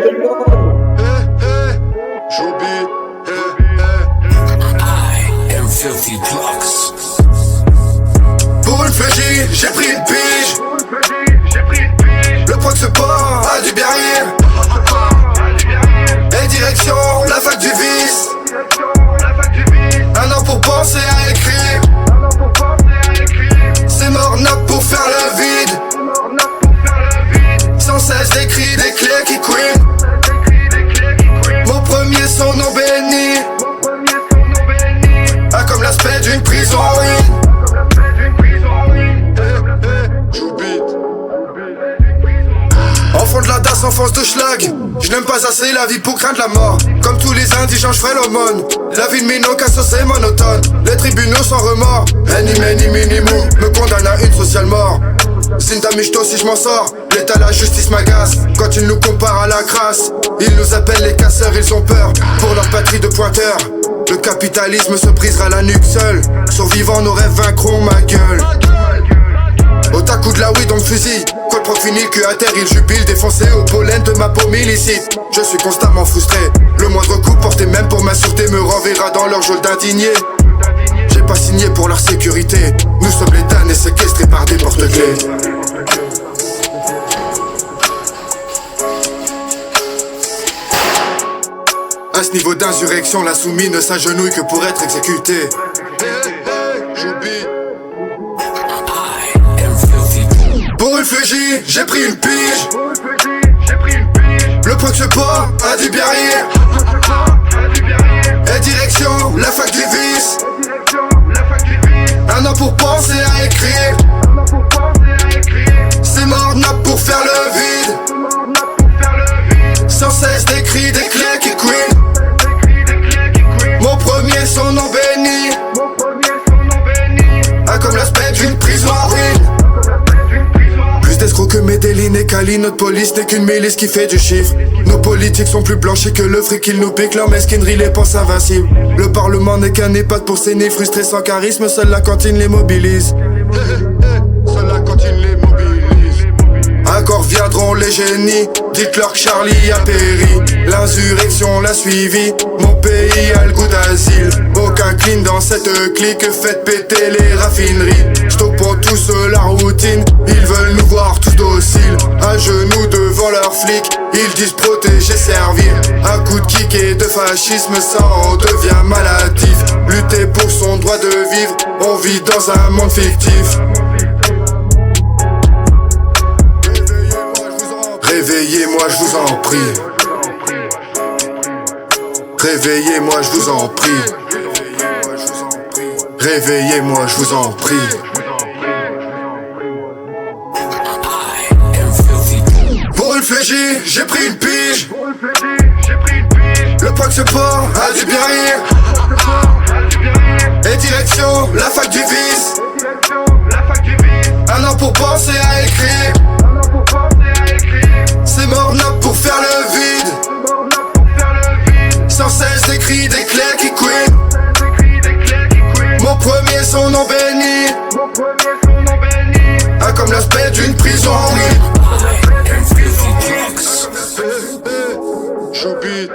de l'ombre. J'oublie. I am filthy plugs. Pour une fégie, j'ai pris une pige. Le point de ce port a du bien rire. Et direction la fac du vice. Un an pour penser à écrire. C'est mort nappe pour faire le vide. Sans cesse des cris, des clés qui couinent. Mon premier son non béni a comme l'aspect d'une prison en ruine. Enfant de la DAS, enfance de schlag. Je n'aime pas assez la vie pour craindre la mort. Comme tous les indigents, je ferai l'aumône. La vie de Mino qu'à saucer monotone. Les tribunaux sans remords. Any, many, minimum me condamne à une sociale mort. Sintamichto si je m'en sors. L'état, la justice m'agace. Quand ils nous comparent à la crasse. Ils nous appellent les casseurs, ils ont peur pour leur patrie de pointeurs. Le capitalisme se brisera la nuque seul. Survivants, nos rêves vaincront ma gueule. Au tac de la weed on me fusille. Col proc finit cul à terre, il jubile. Défoncé au pollen de ma paume illicite. Je suis constamment frustré. Le moindre coup porté même pour ma sûreté me renverra dans leur geôle d'indigné. J'ai pas signé pour leur sécurité. Nous sommes les damnés séquestrés par des porte-clés. À ce niveau d'insurrection, la soumise ne s'agenouille que pour être exécutée. J'oublie. Pour une fégie, j'ai pris une pige. Le point de ce port a du bien rire. Et direction la fac du vice. Un an pour penser à écrire. C'est mort nappe pour faire le vide. Sans cesse des cris, des clés qui couinent. Mon premier son non béni a comme l'aspect d'une prison en ruine. Plus d'escrocs que Medellin et Cali, notre police n'est qu'une milice qui fait du chiffre. Nos politiques sont plus blanchis que le fric qu'ils nous piquent, leur mesquinerie les pense invincibles. Le parlement n'est qu'un EHPAD pour saigner, frustrés sans charisme, seule la cantine les mobilise. Seule la cantine les mobilise. Encore viendront les génies, dites-leur que Charlie a péri. L'insurrection l'a suivi, mon pays a le goût d'asile. Aucun clean dans cette clique, faites péter les raffineries. J't'oppe pour tous la routine, ils veulent nous voir tous dociles. À genoux devant leurs flics, ils disent protéger, servir. À coups de kick et de fascisme, ça en devient maladif. Lutter pour son droit de vivre, on vit dans un monde fictif. Réveillez-moi, je vous en prie. Réveillez-moi, je vous en prie. Réveillez-moi, je vous en prie. Pour une fégie, j'ai pris une pige. Le point que ce port a du bien rire. Et direction la fac du vice. Un an pour penser à écrire. C'est mort nappe pour faire le vide. Sans cesse des cris, des clés qui couinent. Mon premier son non béni a comme l'aspect d'une prison en ruine. J'oublie.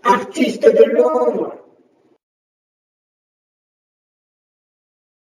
Artiste de l'ombre.